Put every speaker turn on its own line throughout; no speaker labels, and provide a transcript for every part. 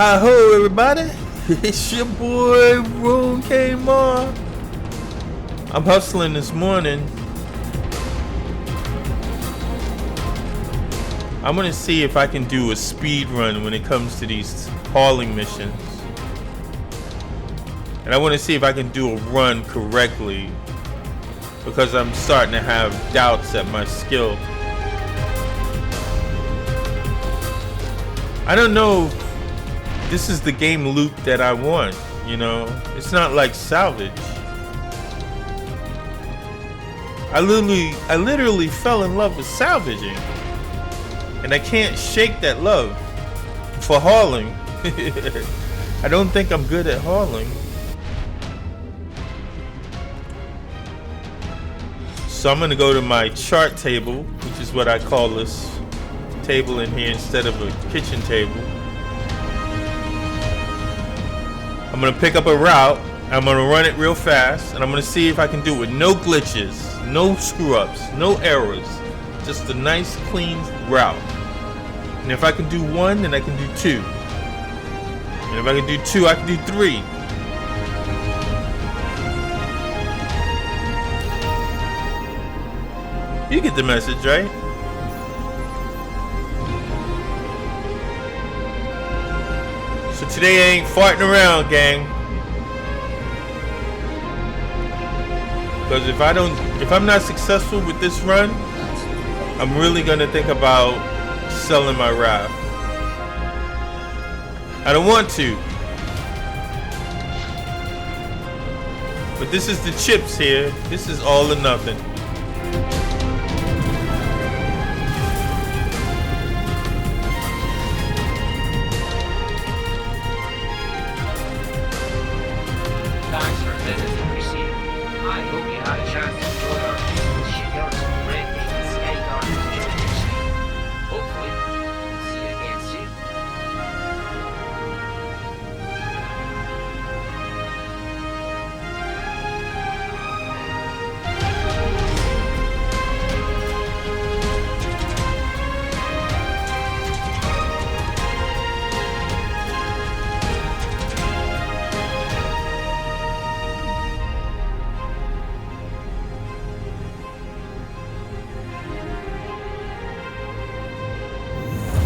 Hi ho, everybody! It's your boy Ruan came on. I'm hustling this morning. I'm gonna see if I can do a speed run when it comes to these hauling missions, and I want to see if I can do a run correctly because I'm starting to have doubts at my skill. I don't know if this is the game loop that I want, you know? It's not like salvage. I literally fell in love with salvaging. And I can't shake that love for hauling. I don't think I'm good at hauling. So I'm gonna go to my chart table, which is what I call this table in here instead of a kitchen table. I'm gonna pick up a route. I'm gonna run it real fast, and I'm gonna see if I can do it with no glitches, no screw ups, no errors, just a nice clean route. And if I can do one, then I can do two. And if I can do two, I can do three. You get the message, right? So today I ain't farting around, gang. Because if I'm not successful with this run, I'm really gonna think about selling my raft. I don't want to. But this is the chips here. This is all or nothing.
Thanks for visiting, Receiver. I hope you had a chance to enjoy our beautiful shipyard and breathtaking sky gardens during your stay. Hopefully, we'll see you again soon.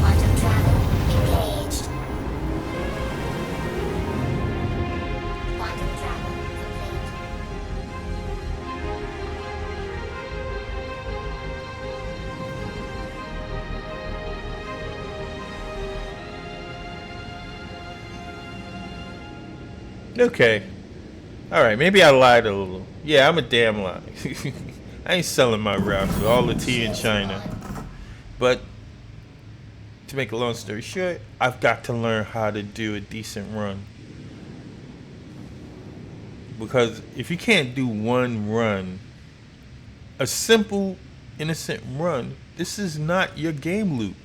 Quantum travel engaged. Quantum travel complete.
Okay. Alright, maybe I lied a little. Yeah, I'm a damn lie. I ain't selling my raft for all the tea in China. But to make a long story short, I've got to learn how to do a decent run. Because if you can't do one run, a simple, innocent run, this is not your game loop.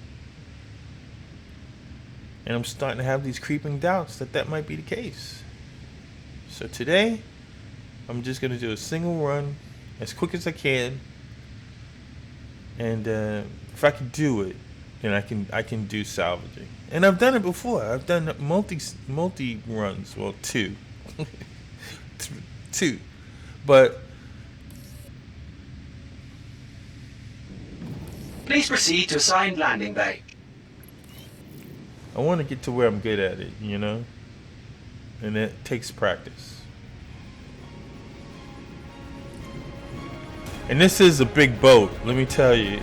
And I'm starting to have these creeping doubts that might be the case. So today, I'm just going to do a single run as quick as I can. And if I can do it, then I can do salvaging. And I've done it before. I've done multi runs. Well, two. Two. But
Please proceed to assigned landing bay.
I want to get to where I'm good at it, you know? And it takes practice. And this is a big boat, let me tell you.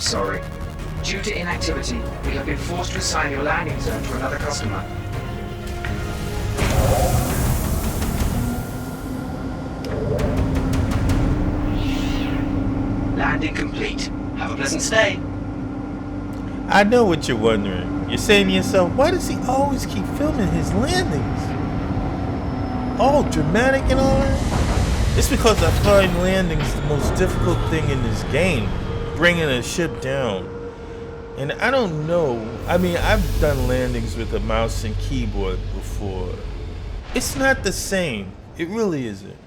sorry. Due to inactivity, we have been forced to assign your landing zone to another customer. Landing complete. Have a pleasant stay.
I know what you're wondering. You're saying to yourself, why does he always keep filming his landings? All dramatic and all that? It's because I find landings the most difficult thing in this game. Bringing a ship down. And I don't know. I mean, I've done landings with a mouse and keyboard before. It's not the same. It really isn't.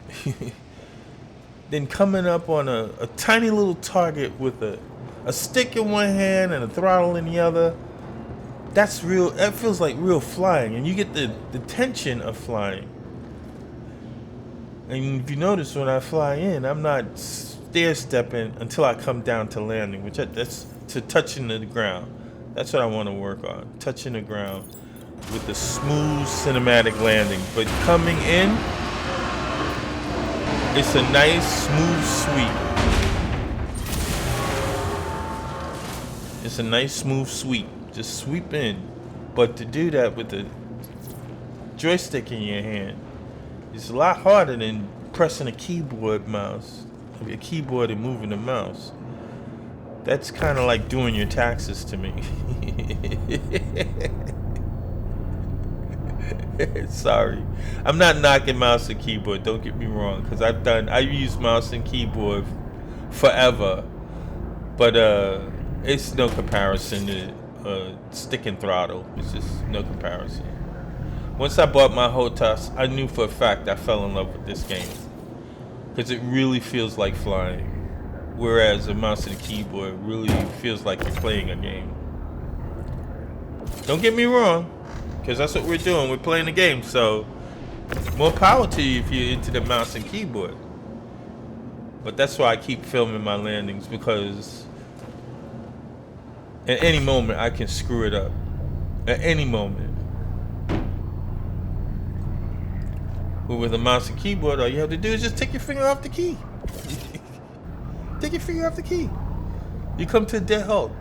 Then coming up on a tiny little target with a stick in one hand and a throttle in the other. That's real. That feels like real flying. And you get the tension of flying. And if you notice, when I fly in, I'm not stair stepping until I come down to landing, that's to touching the ground. That's what I want to work on, touching the ground with the smooth cinematic landing. But coming in, it's a nice smooth sweep. It's a nice smooth sweep. Just sweep in. But to do that with the joystick in your hand, it's a lot harder than pressing a keyboard mouse. Your keyboard and moving the mouse. That's kind of like doing your taxes to me. Sorry. I'm not knocking mouse and keyboard, don't get me wrong, because I use mouse and keyboard forever. But it's no comparison to stick and throttle. It's just no comparison. Once I bought my HOTAS, I knew for a fact I fell in love with this game. Because it really feels like flying. Whereas a mouse and a keyboard really feels like you're playing a game. Don't get me wrong, because that's what we're doing. We're playing a game, so more power to you if you're into the mouse and keyboard. But that's why I keep filming my landings, because at any moment I can screw it up. At any moment. But with a mouse and keyboard, all you have to do is just take your finger off the key. Take your finger off the key. You come to a dead halt.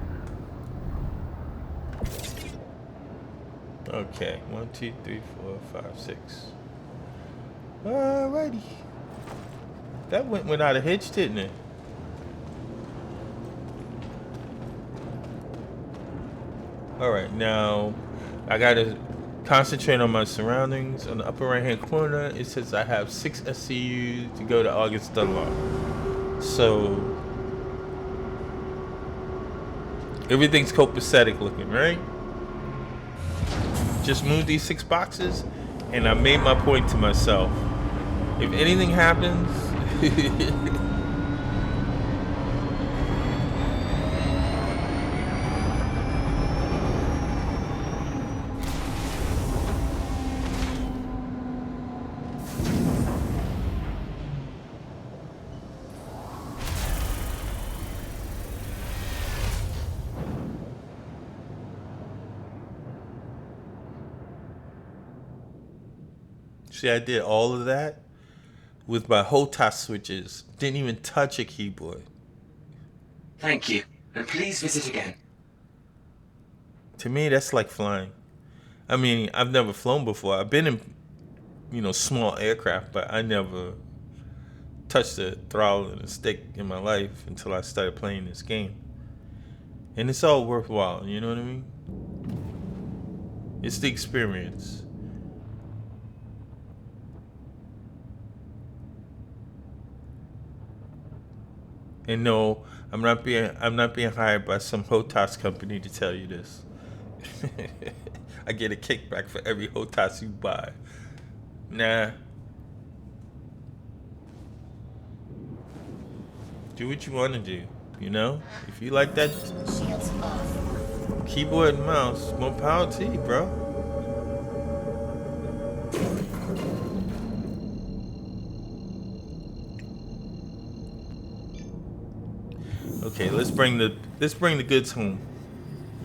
Okay, 1, 2, 3, 4, 5, 6. Alrighty. That went without a hitch, didn't it? Alright, now I gotta concentrate on my surroundings. On the upper right hand corner, it says I have 6 SCU to go to August Dunlop. So everything's copacetic looking, right? Just move these 6 boxes and I made my point to myself. If anything happens, see, I did all of that with my HOTAS switches. Didn't even touch a keyboard.
Thank you, and please visit again.
To me, that's like flying. I mean, I've never flown before. I've been in, small aircraft, but I never touched a throttle and a stick in my life until I started playing this game. And it's all worthwhile, you know what I mean? It's the experience. And no, I'm not being hired by some HOTAS company to tell you this. I get a kickback for every HOTAS you buy. Nah. Do what you want to do, If you like that
Shields off.
keyboard and mouse, more power to you, bro. Okay, let's bring the goods home.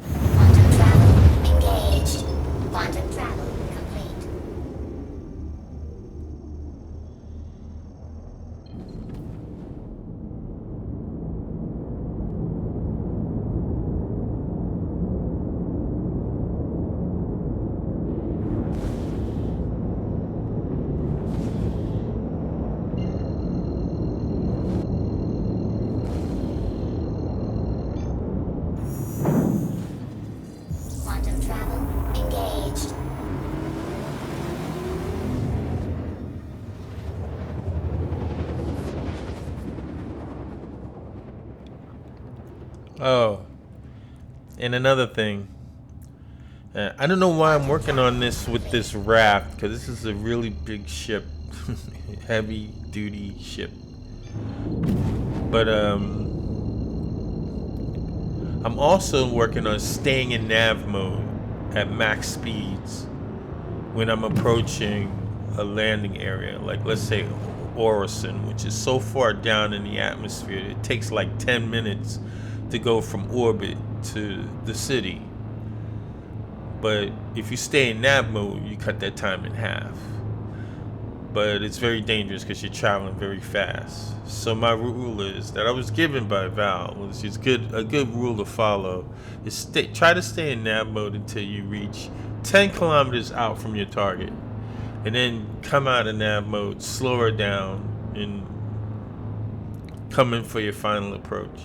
Quantum travel engaged. Quantum travel complete.
Oh, and another thing. I don't know why I'm working on this with this raft, because this is a really big ship. Heavy duty ship. But I'm also working on staying in nav mode at max speeds when I'm approaching a landing area. Like, let's say Orison, which is so far down in the atmosphere, it takes like 10 minutes to go from orbit to the city. But if you stay in nav mode, you cut that time in half. But it's very dangerous because you're traveling very fast. So my rule is that I was given by Val, which is a good rule to follow, is try to stay in nav mode until you reach 10 kilometers out from your target, and then come out of nav mode, slow her down, and come in for your final approach.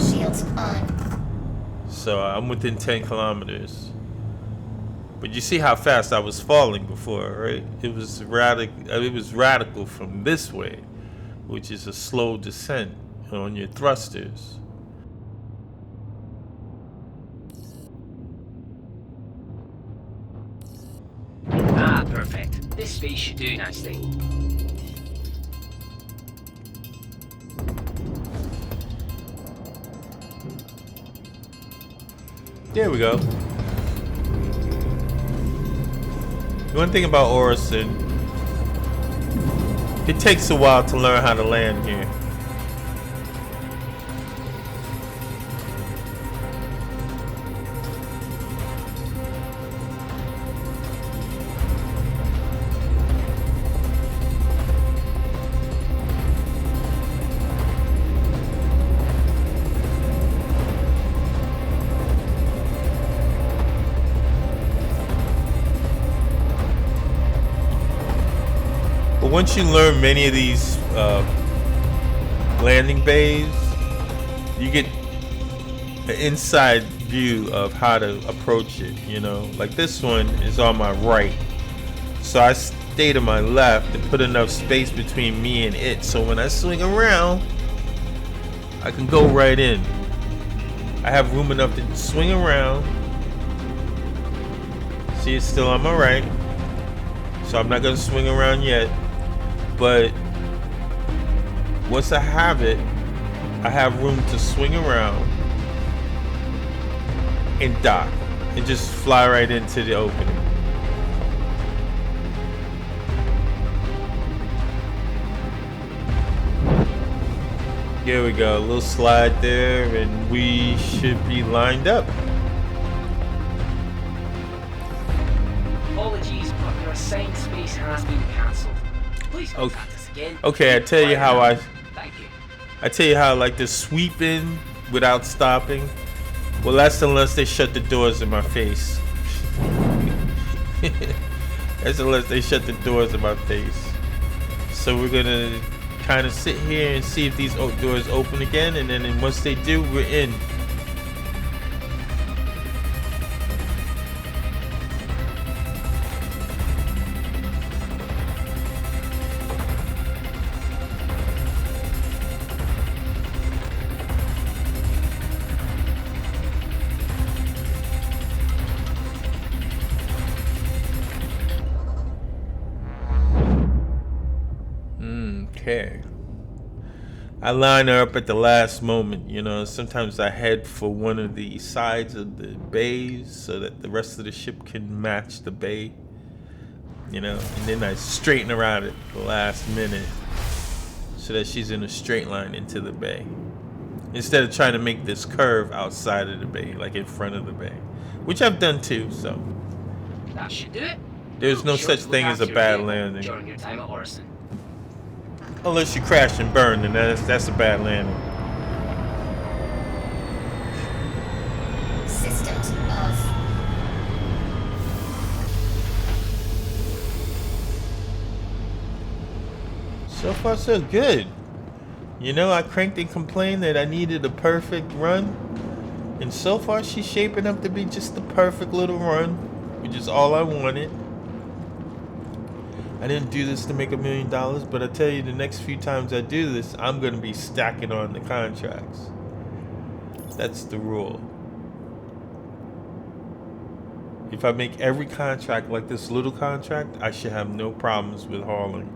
Shields on.
So I'm within 10 kilometers. But you see how fast I was falling before, right? It was radical from this way, which is a slow descent on your thrusters.
Ah, perfect. This space should do nicely.
There we go. The one thing about Orison, it takes a while to learn how to land here. Once you learn many of these landing bays, you get an inside view of how to approach it. You know, like this one is on my right, so I stay to my left to put enough space between me and it, so when I swing around, I can go right in. I have room enough to swing around. See, it's still on my right, so I'm not gonna swing around yet. But once I have it, I have room to swing around and dock and just fly right into the opening. Here we go, a little slide there, and we should be lined up.
Apologies, but your assigned space has been cancelled. Please contact us again.
Okay, I tell you how
Thank you.
I tell you how I like to sweep in without stopping. Well, that's unless they shut the doors in my face. That's unless they shut the doors in my face. So we're gonna kind of sit here and see if these doors open again, and then once they do, we're in. Okay. I line her up at the last moment, you know. Sometimes I head for one of the sides of the bays so that the rest of the ship can match the bay, you know, and then I straighten her out at the last minute so that she's in a straight line into the bay, instead of trying to make this curve outside of the bay, like in front of the bay, which I've done too. So
That should do it.
there's no
Sure
such
to look
thing as a
after your
bad
vehicle
landing.
during your time at Orison.
Unless you crash and burn, then that's a bad landing.
Systems off.
So far, so good. You know, I cranked and complained that I needed a perfect run, and so far she's shaping up to be just the perfect little run, which is all I wanted. I didn't do this to make $1 million, but I tell you, the next few times I do this, I'm going to be stacking on the contracts. That's the rule. If I make every contract like this little contract, I should have no problems with hauling.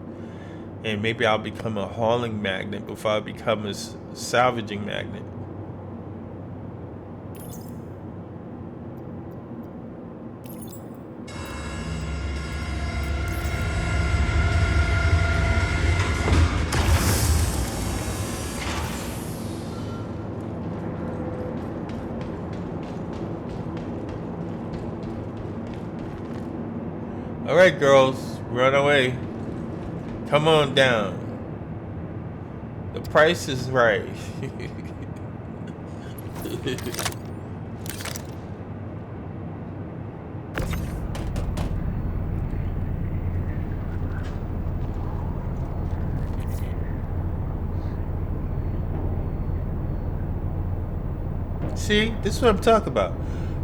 And maybe I'll become a hauling magnet before I become a salvaging magnet. All right, girls, we're on our way. Come on down. The price is right. See, this is what I'm talking about.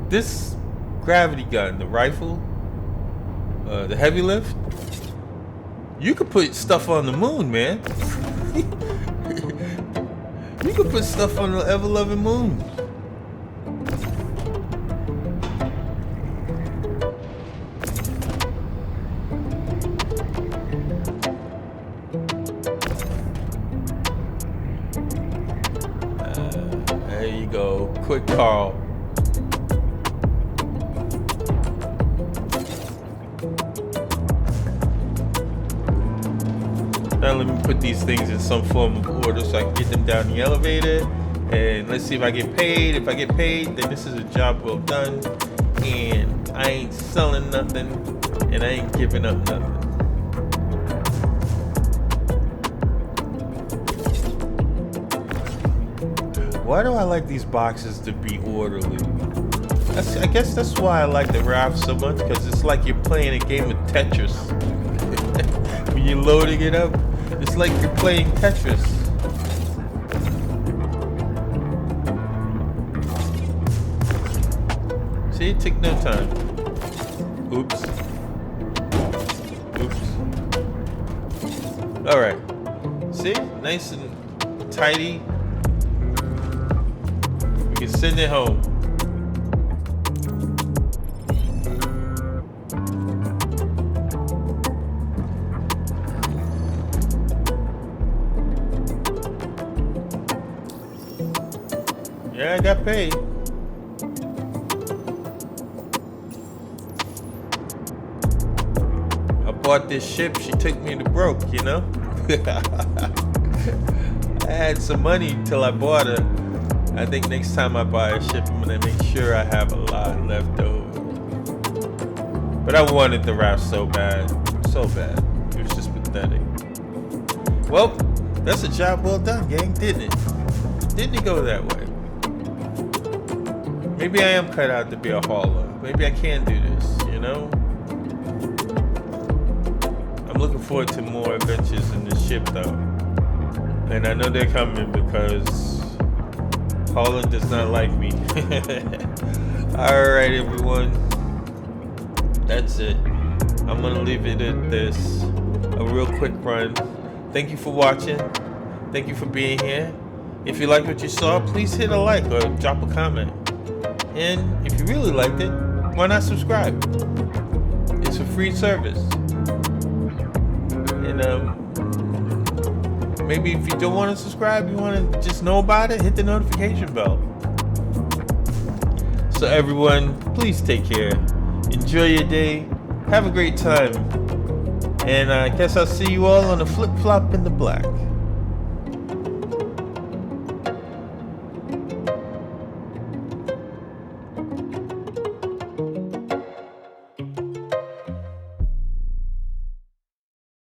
This gravity gun, the rifle, the heavy lift, you could put stuff on the moon, man. You could put stuff on the ever-loving moon. There you go. Quick Carl. Now let me put these things in some form of order so I can get them down the elevator. And let's see if I get paid. If I get paid, then this is a job well done. And I ain't selling nothing. And I ain't giving up nothing. Why do I like these boxes to be orderly? I guess that's why I like the raft so much, because it's like you're playing a game of Tetris. When you're loading it up, it's like you're playing Tetris. See, it took no time. Oops. Oops. Alright. See? Nice and tidy. We can send it home. Yeah, I got paid. I bought this ship, she took me to broke, you know? I had some money till I bought her. I think next time I buy a ship, I'm gonna make sure I have a lot left over. But I wanted the raft so bad. So bad. It was just pathetic. Well, that's a job well done, gang, didn't it? Didn't it go that way? Maybe I am cut out to be a hauler. Maybe I can do this, you know? I'm looking forward to more adventures in this ship, though. And I know they're coming because Haulin does not like me. Alright, everyone. That's it. I'm going to leave it at this. A real quick run. Thank you for watching. Thank you for being here. If you liked what you saw, please hit a like or drop a comment. And if you really liked it, why not subscribe? It's a free service. And maybe if you don't want to subscribe, you want to just know about it, hit the notification bell. So everyone, please take care. Enjoy your day. Have a great time. And I guess I'll see you all on the flip-flop in the black.